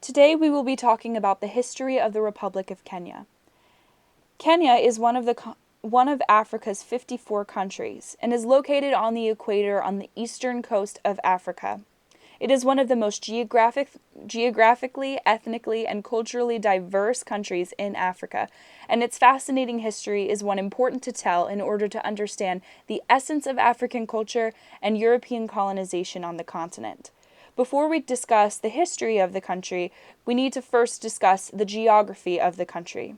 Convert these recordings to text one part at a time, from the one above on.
Today we will be talking about the history of the Republic of Kenya. Kenya is one of Africa's 54 countries and is located on the equator on the eastern coast of Africa. It is one of the most geographically, ethnically, and culturally diverse countries in Africa, and its fascinating history is one important to tell in order to understand the essence of African culture and European colonization on the continent. Before we discuss the history of the country, we need to first discuss the geography of the country.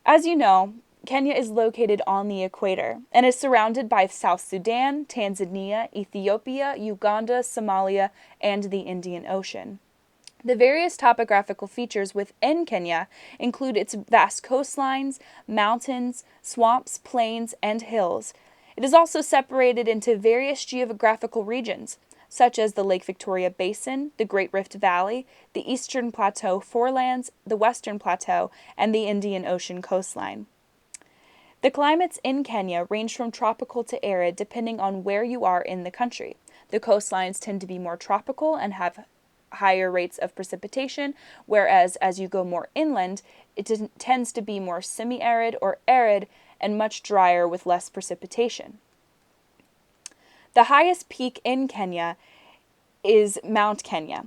As you know, Kenya is located on the equator and is surrounded by South Sudan, Tanzania, Ethiopia, Uganda, Somalia, and the Indian Ocean. The various topographical features within Kenya include its vast coastlines, mountains, swamps, plains, and hills. It is also separated into various geographical regions, such as the Lake Victoria Basin, the Great Rift Valley, the Eastern Plateau forelands, the Western Plateau, and the Indian Ocean coastline. The climates in Kenya range from tropical to arid depending on where you are in the country. The coastlines tend to be more tropical and have higher rates of precipitation, whereas as you go more inland, it tends to be more semi-arid or arid and much drier with less precipitation. The highest peak in Kenya is Mount Kenya,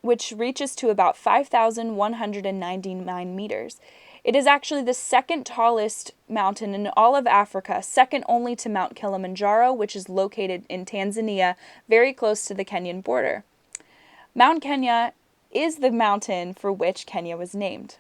which reaches to about 5,199 meters. It is actually the second tallest mountain in all of Africa, second only to Mount Kilimanjaro, which is located in Tanzania, very close to the Kenyan border. Mount Kenya is the mountain for which Kenya was named.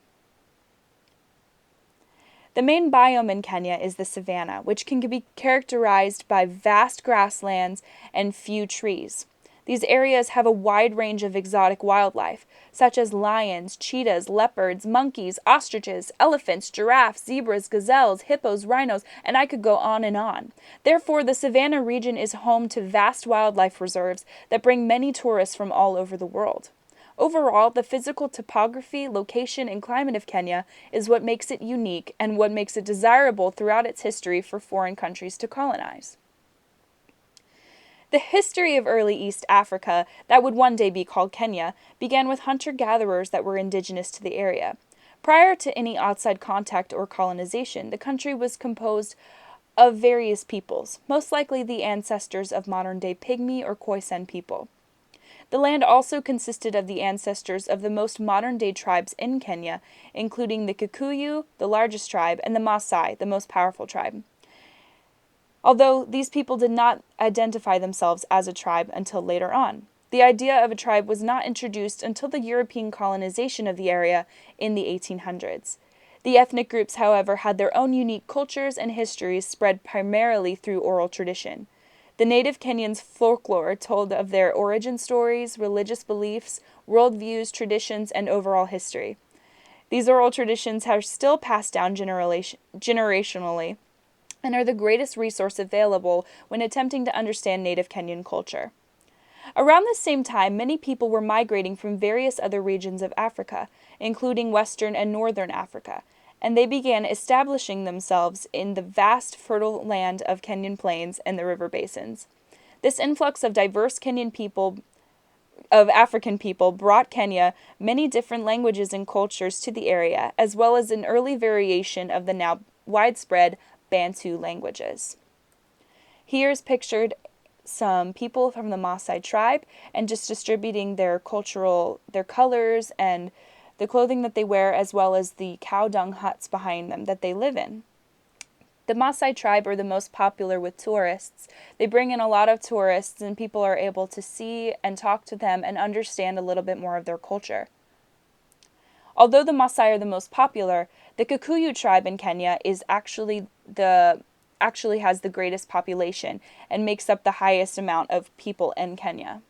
The main biome in Kenya is the savanna, which can be characterized by vast grasslands and few trees. These areas have a wide range of exotic wildlife, such as lions, cheetahs, leopards, monkeys, ostriches, elephants, giraffes, zebras, gazelles, hippos, rhinos, and I could go on and on. Therefore, the savanna region is home to vast wildlife reserves that bring many tourists from all over the world. Overall, the physical topography, location, and climate of Kenya is what makes it unique and what makes it desirable throughout its history for foreign countries to colonize. The history of early East Africa, that would one day be called Kenya, began with hunter-gatherers that were indigenous to the area. Prior to any outside contact or colonization, the country was composed of various peoples, most likely the ancestors of modern-day Pygmy or Khoisan people. The land also consisted of the ancestors of the most modern-day tribes in Kenya, including the Kikuyu, the largest tribe, and the Maasai, the most powerful tribe. Although these people did not identify themselves as a tribe until later on. The idea of a tribe was not introduced until the European colonization of the area in the 1800s. The ethnic groups, however, had their own unique cultures and histories spread primarily through oral tradition. The native Kenyans' folklore told of their origin stories, religious beliefs, worldviews, traditions, and overall history. These oral traditions are still passed down generationally and are the greatest resource available when attempting to understand native Kenyan culture. Around this same time, many people were migrating from various other regions of Africa, including Western and Northern Africa, and they began establishing themselves in the vast fertile land of Kenyan plains and the river basins. This influx of diverse African people brought Kenya many different languages and cultures to the area, as well as an early variation of the now widespread Bantu languages. Here's pictured some people from the Maasai tribe and just distributing their colors and the clothing that they wear, as well as the cow dung huts behind them that they live in. The Maasai tribe are the most popular with tourists. They bring in a lot of tourists and people are able to see and talk to them and understand a little bit more of their culture. Although the Maasai are the most popular, the Kikuyu tribe in Kenya is actually has the greatest population and makes up the highest amount of people in Kenya.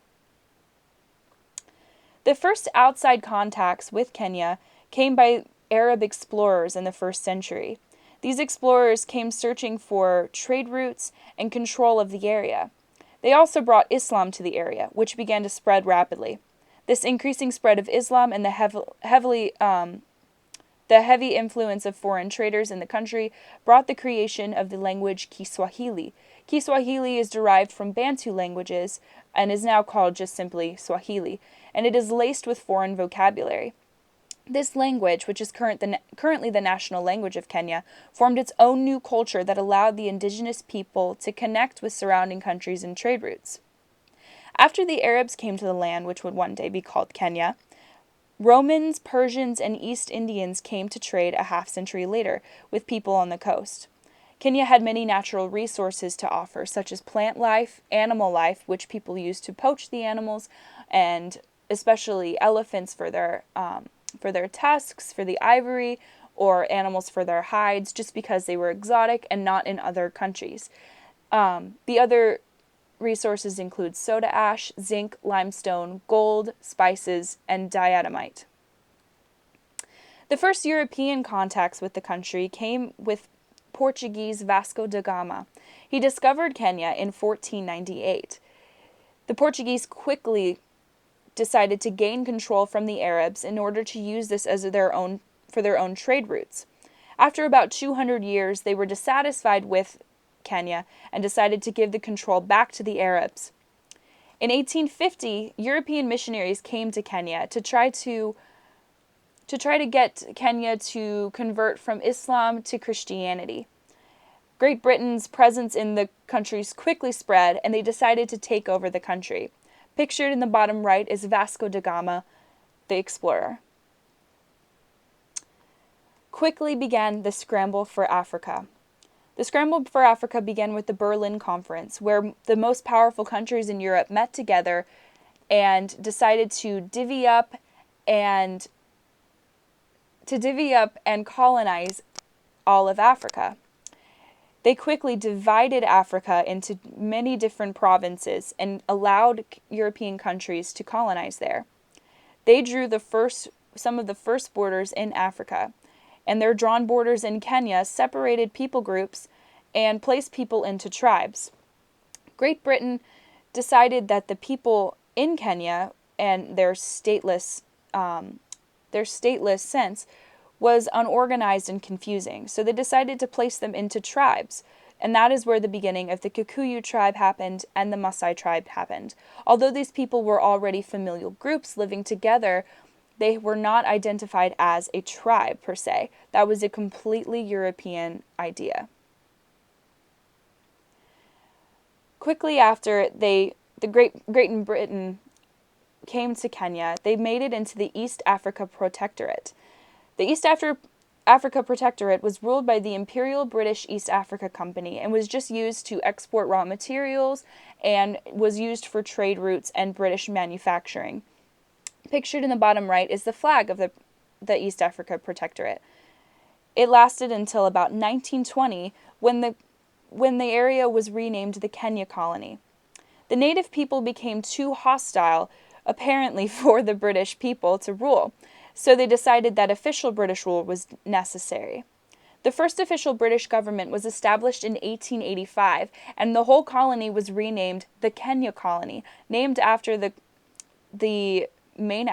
The first outside contacts with Kenya came by Arab explorers in the 1st century. These explorers came searching for trade routes and control of the area. They also brought Islam to the area, which began to spread rapidly. This increasing spread of Islam and the heavy influence of foreign traders in the country brought the creation of the language Kiswahili. Kiswahili is derived from Bantu languages and is now called just simply Swahili, and it is laced with foreign vocabulary. This language, which is currently the national language of Kenya, formed its own new culture that allowed the indigenous people to connect with surrounding countries and trade routes. After the Arabs came to the land, which would one day be called Kenya, Romans, Persians, and East Indians came to trade a half-century later with people on the coast. Kenya had many natural resources to offer, such as plant life, animal life, which people used to poach the animals, and especially elephants for their tusks, for the ivory, or animals for their hides, just because they were exotic and not in other countries. The other resources include soda ash, zinc, limestone, gold, spices, and diatomite. The first European contacts with the country came with Portuguese Vasco da Gama. He discovered Kenya in 1498. The Portuguese quickly decided to gain control from the Arabs in order to use this as their own trade routes. After about 200 years, they were dissatisfied with Kenya and decided to give the control back to the Arabs. In 1850, European missionaries came to Kenya to try to get Kenya to convert from Islam to Christianity. Great Britain's presence in the countries quickly spread, and they decided to take over the country. Pictured in the bottom right is Vasco da Gama, the explorer. Quickly began the scramble for Africa. The scramble for Africa began with the Berlin Conference, where the most powerful countries in Europe met together and decided to divvy up and colonize all of Africa. They quickly divided Africa into many different provinces and allowed European countries to colonize there. They drew some of the first borders in Africa, and their drawn borders in Kenya separated people groups and placed people into tribes. Great Britain decided that the people in Kenya and their stateless sense was unorganized and confusing, so they decided to place them into tribes, and that is where the beginning of the Kikuyu tribe happened and the Maasai tribe happened. Although these people were already familial groups living together, they were not identified as a tribe per se. That was a completely European idea. Quickly after Great Britain came to Kenya, they made it into the East Africa Protectorate. The East Africa Protectorate was ruled by the Imperial British East Africa Company and was just used to export raw materials and was used for trade routes and British manufacturing. Pictured in the bottom right is the flag of the East Africa Protectorate. It lasted until about 1920 when the area was renamed the Kenya Colony. The native people became too hostile, apparently, for the British people to rule, so they decided that official British rule was necessary. The first official British government was established in 1885, and the whole colony was renamed the Kenya Colony, named after the main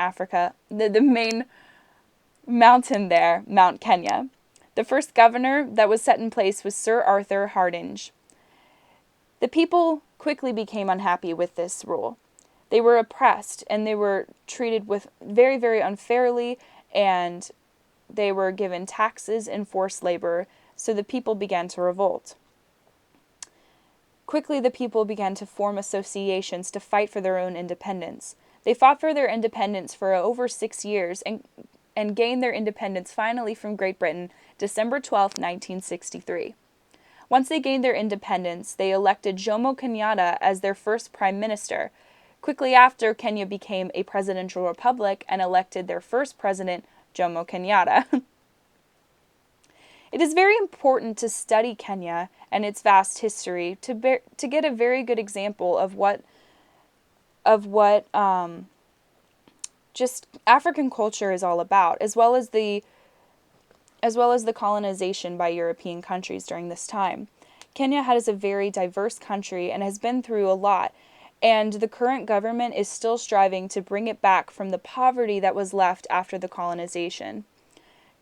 mountain there, Mount Kenya. The first governor that was set in place was Sir Arthur Hardinge. The people quickly became unhappy with this rule. They were oppressed and they were treated with very, very unfairly, and they were given taxes and forced labor, so the people began to revolt. Quickly, the people began to form associations to fight for their own independence. They fought for their independence for over 6 years and gained their independence finally from Great Britain, December 12, 1963. Once they gained their independence, they elected Jomo Kenyatta as their first prime minister. Quickly after, Kenya became a presidential republic and elected their first president, Jomo Kenyatta. It is very important to study Kenya and its vast history to get a very good example of what just African culture is all about, as well as the colonization by European countries during this time. Kenya has a very diverse country and has been through a lot, and the current government is still striving to bring it back from the poverty that was left after the colonization.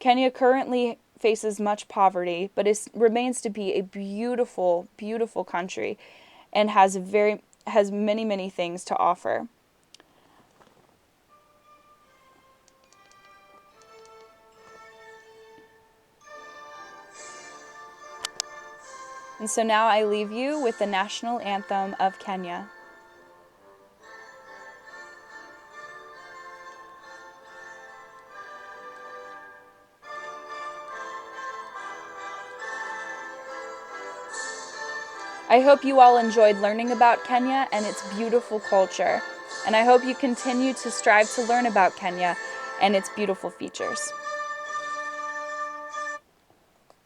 Kenya currently faces much poverty, but remains to be a beautiful, beautiful country and has many, many things to offer. And so now I leave you with the national anthem of Kenya. I hope you all enjoyed learning about Kenya and its beautiful culture, and I hope you continue to strive to learn about Kenya and its beautiful features.